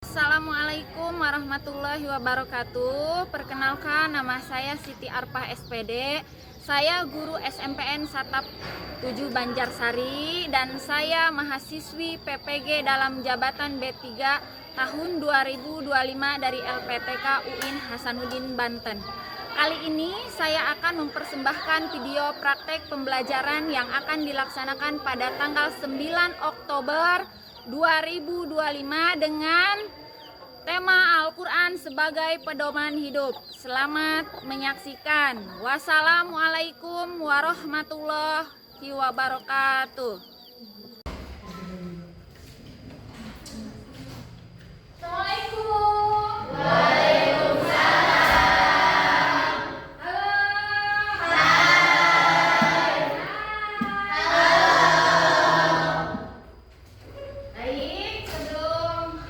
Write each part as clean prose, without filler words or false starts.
Assalamualaikum warahmatullahi wabarakatuh. Perkenalkan, nama saya Siti Arpah SPD. Saya guru SMPN Satap 7 Banjarsari dan saya mahasiswi PPG dalam jabatan B3 tahun 2025 dari LPTK UIN Hasanuddin Banten. Kali ini saya akan mempersembahkan video praktek pembelajaran yang akan dilaksanakan pada tanggal 9 Oktober 2025 dengan tema Al-Quran sebagai pedoman hidup. Selamat menyaksikan. Wassalamualaikum warahmatullahi wabarakatuh. Assalamualaikum. Baik, sebelum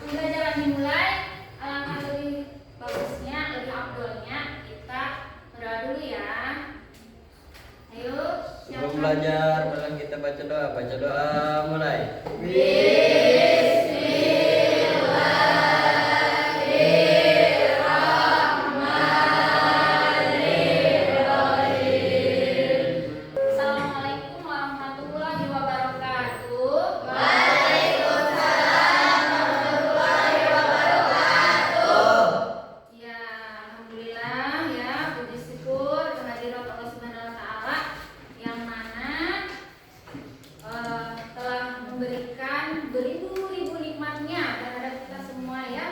pembelajaran dimulai, alangkah lebih bagusnya, lebih afdolnya kita berdoa dulu ya. Ayo, Sebelum belajar, mari kita baca doa. Baca doa mulai. Assalamualaikum warahmatullahi wabarakatuh. Ya, alhamdulillah ya, puji syukur kehadirat Allah Subhanahu wa taala yang mana telah memberikan beribu-ribu nikmatnya terhadap kita semua ya.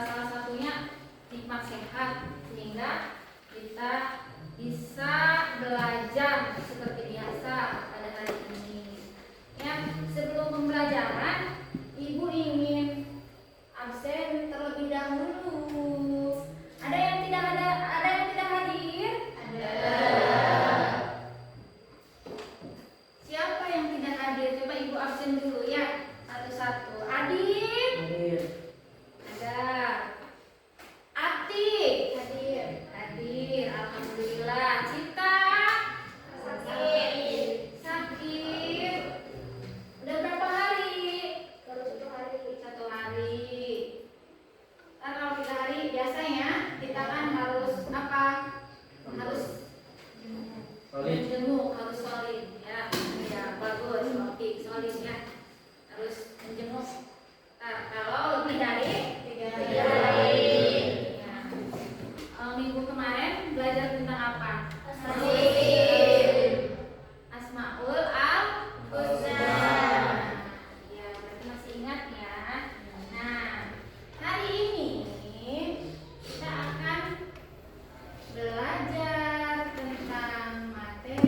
Salah satunya nikmat sehat sehingga kita bisa belajar seperti biasa pada hari ini. Ya, sebelum pembelajaran, Ibu ingin absen terlebih dahulu. Ada yang tidak hadir? Ada. Siapa yang tidak hadir? Coba Ibu absen dulu ya. Satu-satu. Adit? Ada. Ati? Hadir. Hadir. Alhamdulillah. Cita? Sakit. Udah berapa hari? Baru 1 hari. 1 hari. Kalau 3 hari biasanya kita kan harus apa? Harus Solid. menjemuk, harus solid ya. Ya, bagus, solid ya. Harus menjemuk. Nah, kalau lebih dari 3 hari. Ya. Minggu kemarin belajar tentang apa? Asmaul al-Husna. Ya, berarti masih ingat ya. Nah, hari ini kita akan belajar tentang materi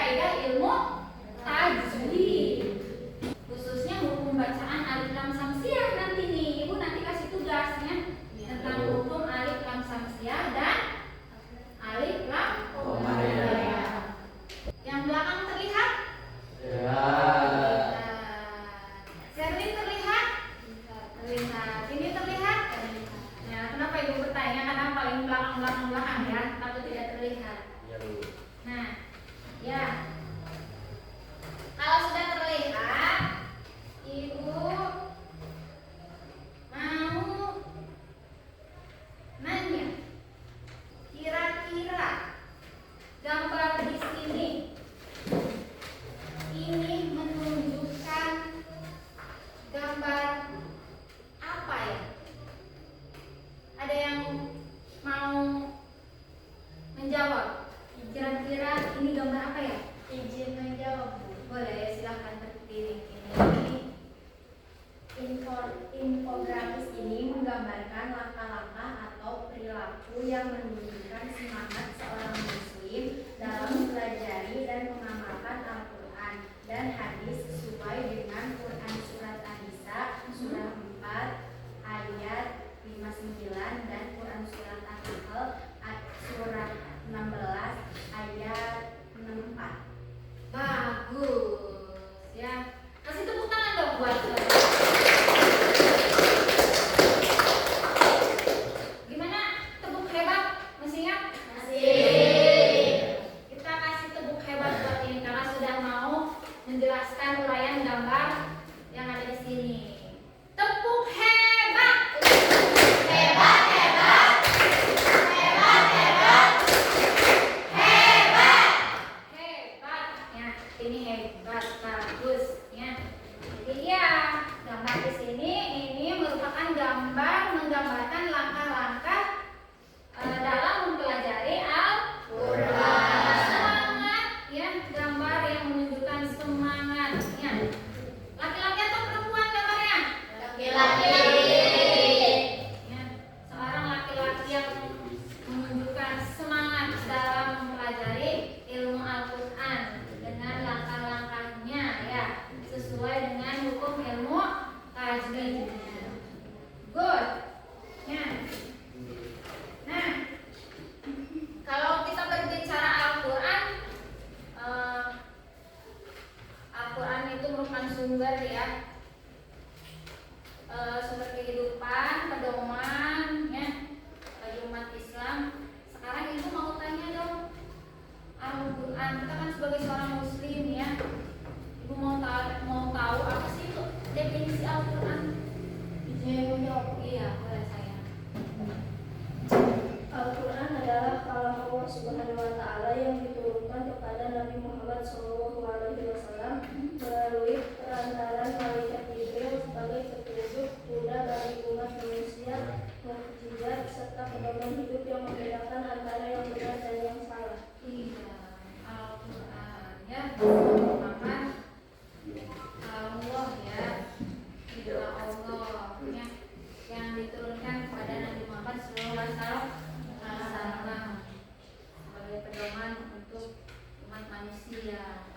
kaidah ilmu tajwid. Khususnya hukum bacaan alif lam samsiah nanti nih. Ibu nanti kasih tugasnya tentang hukum alif lam samsiah dan alif lam komariah. Yang belakang terlihat? Ya. Sherlyn terlihat? Terlihat. Ini terlihat? Nah, kenapa ibu bertanya? Karena paling belakang ya, takut tidak terlihat. Ya, Bu. Nah, ya. Kalau sudah terlihat, ibu mau nanya, kira-kira gambar di sini ini menunjukkan gambar apa ya? Ada yang mau menjawab? Kira-kira ini gambar apa ya? Izin menjawab, Bu. Boleh, silahkan berdiri. Infografis ini menggambarkan langkah-langkah atau perilaku yang menunjukkan semangat seorang muslim dalam mempelajari dan mengamalkan Al-Quran dan hadis sesuai dengan Quran Surat An-Nisa Surah 4 ayat 59 dan Quran Surat An-Nahl Surah 16 ayat 64. Bagus, ya. Kasih tepuk tangan dong buat. Gimana? Tepuk hebat? Masih ingat? Masih. Kita kasih tepuk hebat buat ini karena sudah mau menjelaskan uraian gambar yang ada di sini. Tepuk hebat. Hebat, hebat. Hebat, hebat. Hebat. Hebat, ya. Ini hebat, bagus, ya. Jadi ya, gambar di sini ini merupakan gambar menggambarkan langkah-langkah dalam mempelajari Al-Quran. Semangat, ya, gambar yang menunjukkan semangatnya. Laki-laki atau perempuan gambarnya? Laki-laki. Ya, seorang laki-laki yang menunjukkan semangat dalam mempelajari ilmu Al-Quran dengan langkah-langkahnya, ya, sesuai dengan hukum ilmu tajwid. Good. Ya. Nah, kalau kita berbicara Al-Quran, Al-Quran itu merupakan sumber, ya, sumber kehidupan, pedoman, ya, bagi umat Islam. Sekarang ibu mau tanya dong, Al-Quran, kita kan sebagai seorang muslim, ya, ibu mau tahu apa sih itu definisi Al-Quran? Izin menjawab. Iya, boleh saya. Al-Quran adalah kalam Allah Subhanahu wa Ta'ala yang diturunkan kepada Nabi Muhammad SAW melalui perantaran malaikat Jibril sebagai petunjuk mudah bagi umat manusia, mukjizat serta pedoman hidup yang membedakan antara yang benar dan yang salah. Iya, Al-Quran, ya, merupakan Allah, ya, itulah Allah, ya, yang diturunkan kepada Nabi Muhammad SAW sebagai pedoman untuk umat manusia.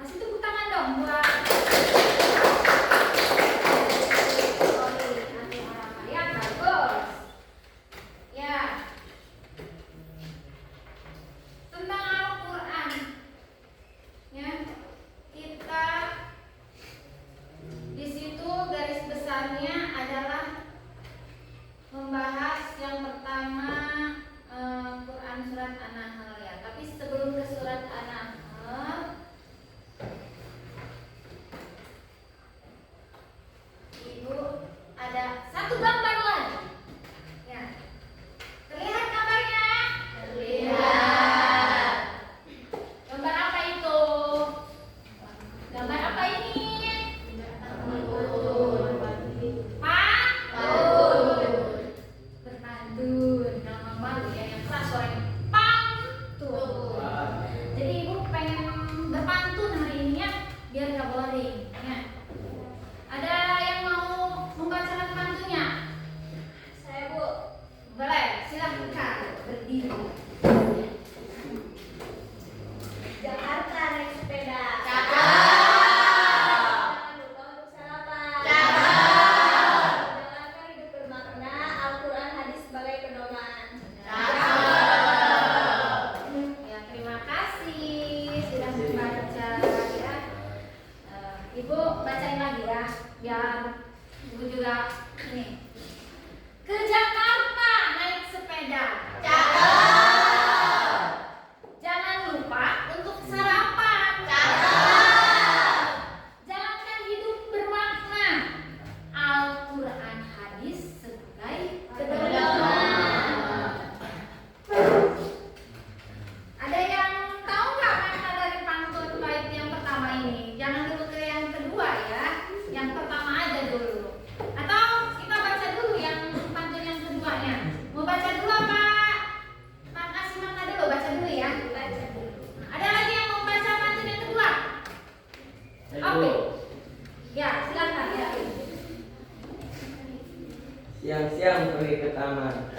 pergi ke taman?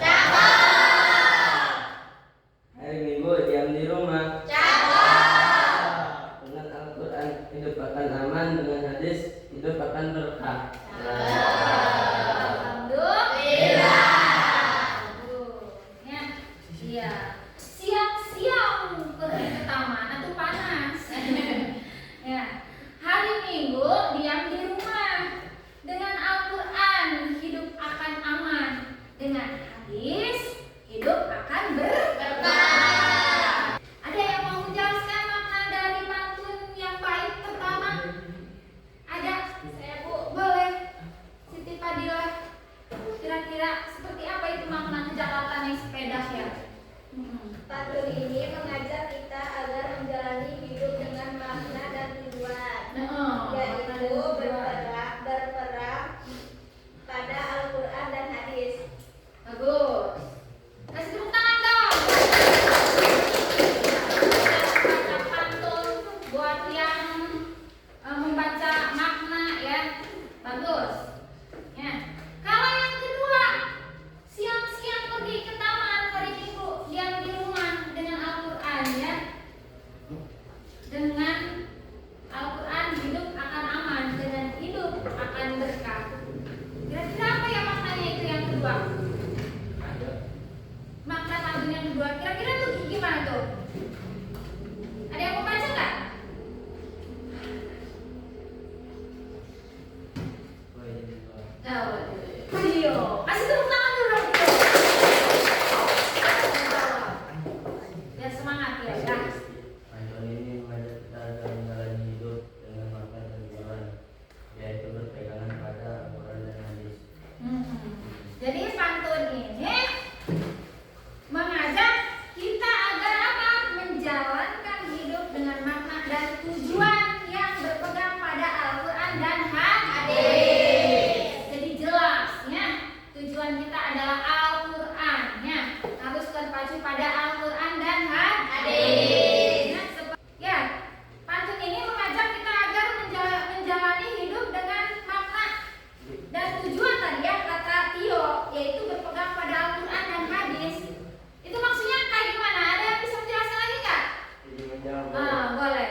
Hari Minggu diam di rumah. Dengan Al-Quran hidup akan aman, dengan hadis hidup akan berkah. Alhamdulillah. Ya, iya. Siang-siang pergi ke taman atau panas. Ya. Hari Minggu diam di rumah. Dengan Al-Quran hidup akan aman. Dengan hadis hidup akan berkah. Ada yang mau menjelaskan makna dari pantun yang baik pertama? Ada? Saya Bu. Boleh. Siti Fadila. Kira-kira seperti apa itu makna ke Jakarta naik sepeda ya? Pantun ini mengajak kita agar menjalani hidup dengan makna dan tujuan, yaitu berperang pada Al-Quran dan hadis. Bagus. Kasih tepuk tangan dong. Baca pantun buat yang membaca makna ya. Bagus. Ya. Kalau yang kedua, siang-siang pergi ke taman, hari Minggu diam di rumah dengan Al-Quran ya. Dengan Al-Quran hidup akan aman, dengan hidup akan berkah. Kira-kira apa ya maknanya itu yang kedua? Makna pantun yang kedua, kira-kira tuh gimana tuh? Ada yang mau baca nggak? Ayo, kasih tepuk tangan dulu dong. Biar semangat ya. Pantun ini mengajak kita agar menjalani hidup dengan makna dan tujuan, yaitu berpegangan pada Al-Quran dan hadis. Jadi pantun ini mengajak kita agar apa? Menjalankan hidup dengan makna dan tujuan yang berpegang pada Al-Quran dan hadis. Jadi jelas ya, tujuan kita adalah Al-Quran ya, harus terpacu pada Al-Quran dan hadis. Ya, pantun ini mengajak kita agar menjalani hidup dengan makna dan tujuan tadi ya, kata Tio, yaitu berpegang pada Al-Quran dan hadis. Itu maksudnya kayak gimana? Ada yang bisa menjelaskan lagi nggak? Boleh.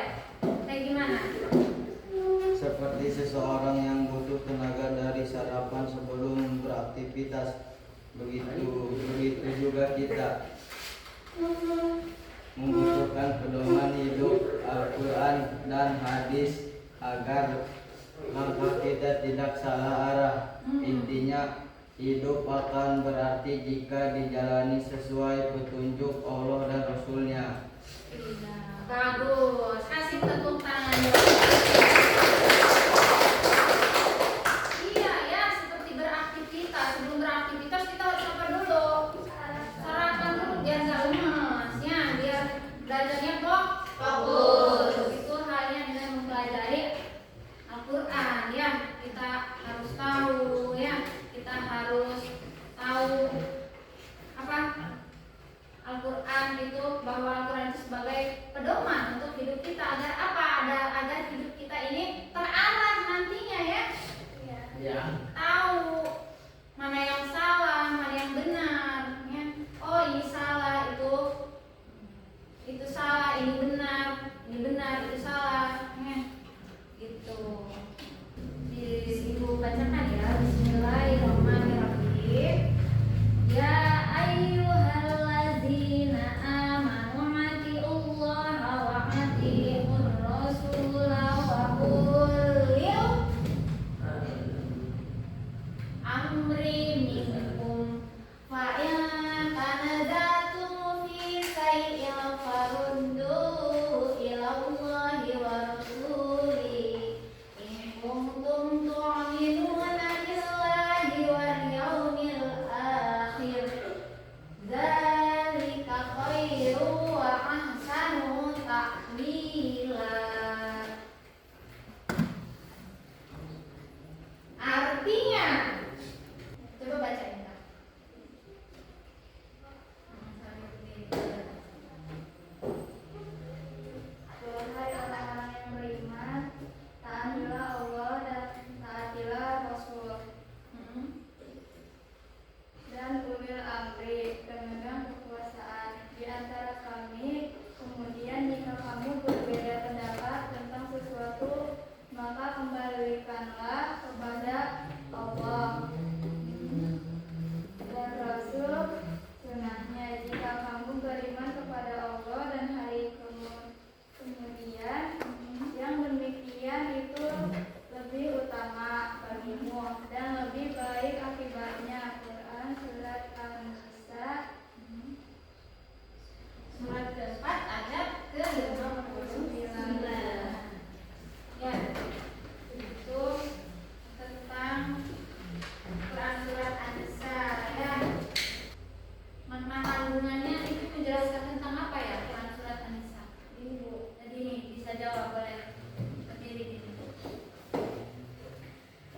Kayak gimana? Seperti seseorang yang butuh tenaga dari sarapan sebelum beraktivitas, begitu juga kita membutuhkan pedoman hidup Al-Quran dan hadis agar langkah kita tidak salah arah. Intinya, hidup akan berarti jika dijalani sesuai petunjuk Allah dan Rasulnya. Bagus. Kasih tepuk tangan. Iya ya, seperti beraktivitas. Sebelum beraktivitas kita harus apa dulu? Sarapan dulu biar nggak lemas ya, biar belajarnya fokus. Itu halnya dengan mempelajari Al-Quran ya. Kita harus tahu ya, kita harus tahu apa Al-Quran itu, bahwa Al-Quran itu sebagai pedoman untuk hidup kita agar apa? Agar maka kembalikanlah kepada Allah dan Rasul sunahnya. Jika kamu beriman kepada Allah dan hari kemudian, yang demikian itu lebih utama bagimu dan lebih baik akibatnya. Quran surat An-Nisa Surat keempat ayat ke-29. Ya, itu tentang Quran surat An-Nisa ya. Makna kandungannya itu menjelaskan tentang apa ya Quran surat An-Nisa? Ibu, tadi nih bisa jawab boleh. Berdiri gini.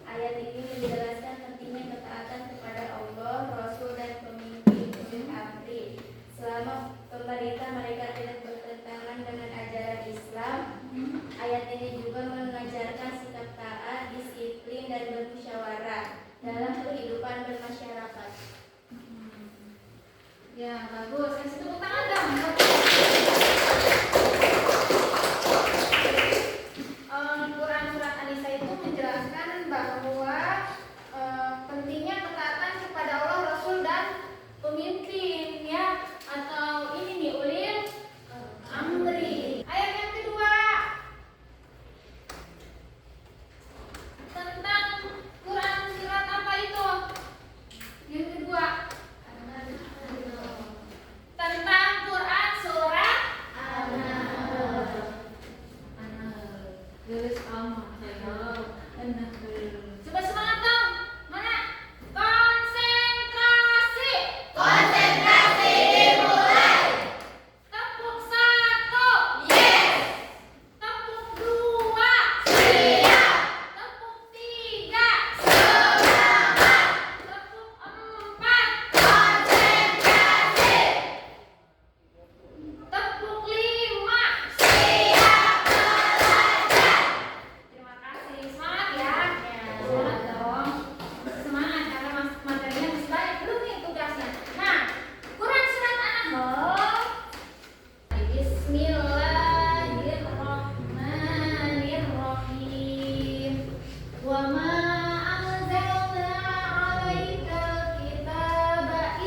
Ayat ini menjelaskan pentingnya ketaatan kepada Allah, Rasul dan pemimpin ulil amri. Selama pemerintah mereka tidak bertentangan dengan ajaran Islam, ayat ini juga mengajarkan sikap taat, disiplin dan bermusyawarah dalam kehidupan bermasyarakat. Ya, bagus. Kasih tepuk tangan dong. Quran surat An-Nisa itu menjelaskan bahwa pentingnya ketaatan kepada Allah, Rasul dan pemimpin ya, atau ini nih ulil amri. Ayat yang kedua tentang Quran surat apa itu? Yang kedua tentang Quran surat An-Nahl. Geus ama An-Nahl. Coba semangat dong. Mana? Konsentrasi. Konsentrasi dimulai. Tepuk 1. Yes. Tepuk 2. Siap. Tepuk 3. Semangat. Tepuk 4. Konsentrasi. Tepuk 5. Siap belajar. Terima kasih. Semangat ya. Semangat dong. Semangat karena materinya masih banyak belum nih tugasnya. Nah, Quran surat An-Nahl. Bismillahirrahmanirrahim. Wa ma anzalna 'alaikal kitaba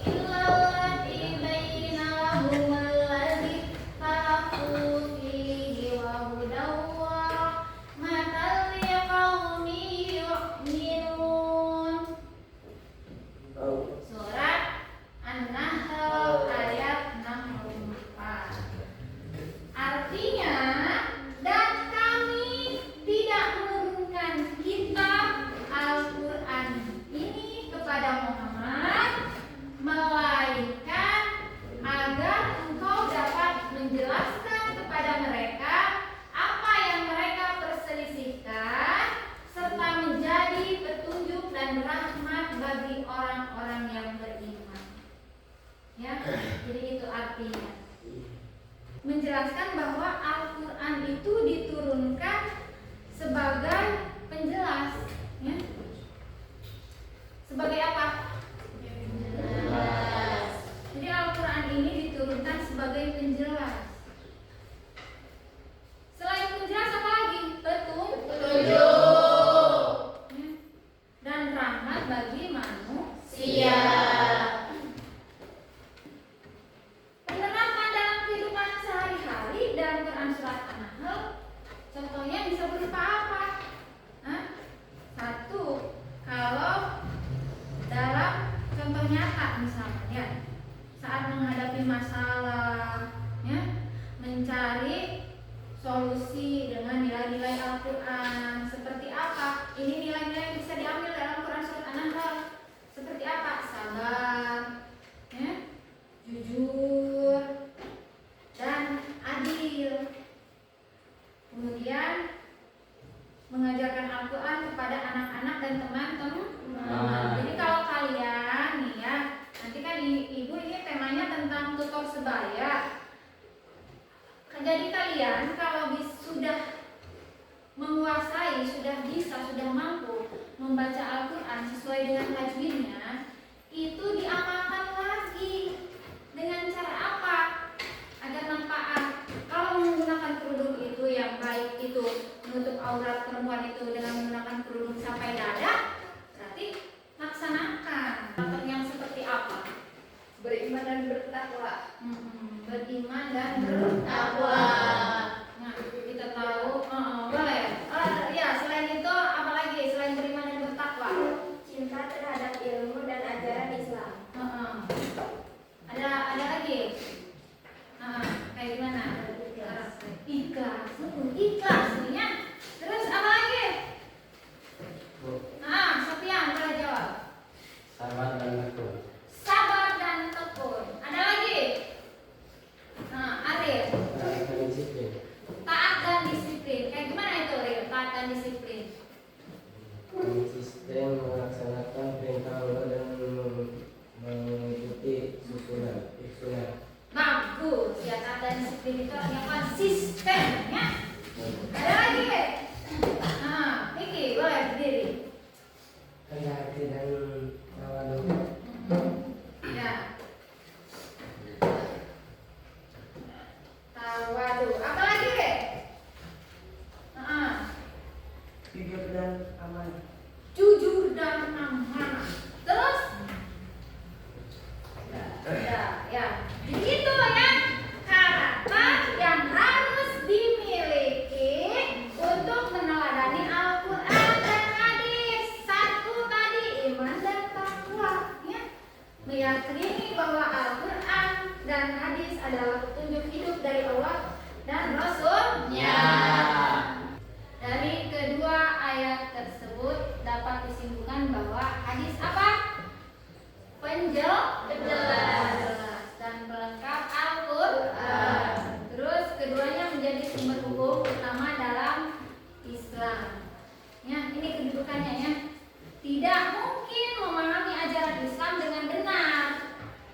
illallati bainahum alladzi ikhtalafu fihi wa hudaw wa rahmatan liqaumin yu'minun. Surat An-Nahl ayat 64. Artinya, dan kami tidak menurunkan kitab Al-Quran ini kepada Muhammad melainkan agar engkau dapat menjelaskan kepada mereka apa yang mereka perselisihkan serta menjadi petunjuk dan rahmat bagi orang-orang yang beriman. Ya, jadi itu artinya. Menjelaskan bahwa Al-Quran itu diturunkan sebagai penjelas, ya. Sebagai apa? Penjelas. Jadi Al-Quran ini diturunkan sebagai penjelas. Selain penjelas apa lagi? Petunjuk. Ya. Dan rahmat bagi manusia. Penerapan dalam kehidupan sehari-hari dalam Quran surat An-Nahl, contohnya bisa berupa apa? Hah? Satu, kalau dalam contoh nyata misalnya, ya, saat menghadapi masalah, ya, mencari solusi dengan nilai-nilai Al-Quran. Seperti apa? Ini nilai-nilai yang bisa diambil dalam Quran surat An-Nahl. Seperti apa? Sabar, ya, jujur, dan adil. Kemudian mengajarkan Al-Quran kepada anak-anak dan teman-teman. Jadi kalau kalian nih ya, nanti kan ibu ini temanya tentang tutor sebaya. Jadi kalian kalau sudah menguasai, sudah bisa, sudah mampu membaca Al-Quran sesuai dengan tajwidnya, itu diamalkan lagi. Dengan cara apa? Agar manfaat. Kalau menggunakan kerudung itu yang yang baik itu menutup aurat perempuan itu dengan menggunakan kerudung sampai dada, berarti laksanakan. Karakter yang seperti apa? Beriman dan bertakwa. Beriman dan bertakwa. Nah, kita tahu, boleh. Ya, selain itu apa lagi selain beriman dan bertakwa? Cinta terhadap ilmu dan ajaran Islam. Ada lagi? Kayak gimana? Ikhlas. Ikhlas ya. Terus apa lagi? Sofian boleh jawab. Sabar dan tekun. Sabar dan tekun. Ada lagi? Arif. Taat dan disiplin. Taat dan disiplin. Kayak gimana itu, Ril? Taat dan disiplin. Konsisten melaksanakan perintah Allah dan mengikuti susunan. Bagus. Ya, taat dan disiplin itu artinya konsisten ya. Ada lagi? Vicky boleh berdiri. Rendah hati dan tawadhu. Ya. Tawadu. Apa lagi? Jujur dan amanah. Jujur dan amanah. Terus? Ya. Jadi itu ya karakter yang harus dimiliki untuk meneladani Al-Quran dan hadis. Satu tadi iman dan takwa ya. Meyakini bahwa Al-Quran dan hadis adalah petunjuk hidup dari Allah dan Rasul-Nya. Dari kedua ayat tersebut dapat disimpulkan bahwa hadis apa? Penjelas dan pelengkap Al-Quran. Terus keduanya menjadi sumber hukum utama dalam Islam. Ya, ini kedudukannya ya. Tidak mungkin memahami ajaran Islam dengan benar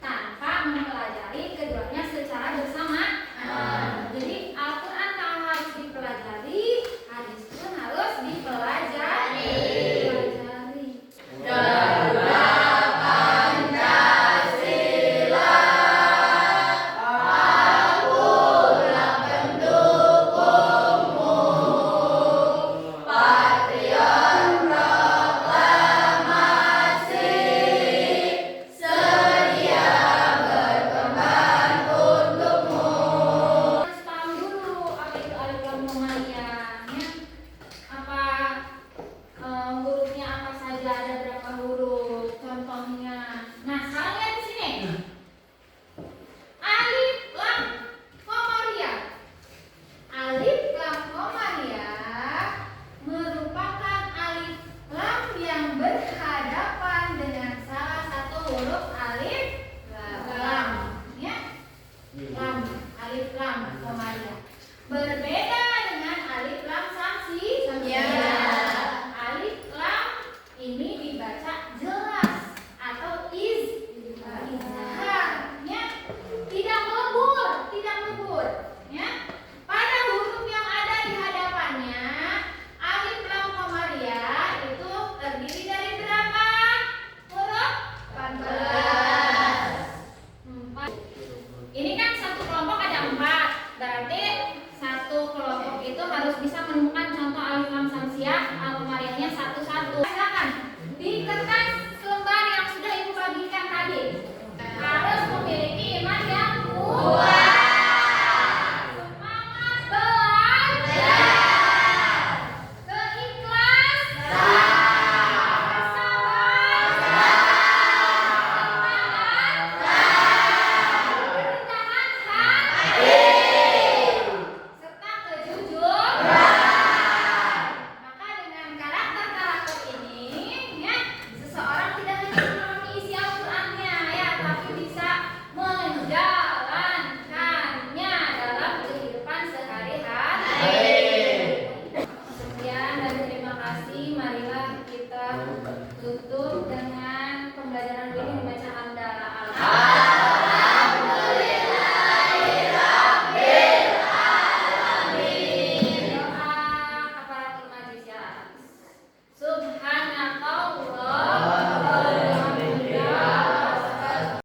tanpa mempelajari keduanya secara bersamaan. Jadi Al-Quran harus dipelajari, hadis pun harus dipelajari. Harus paham dulu apa itu alif lam mim ya.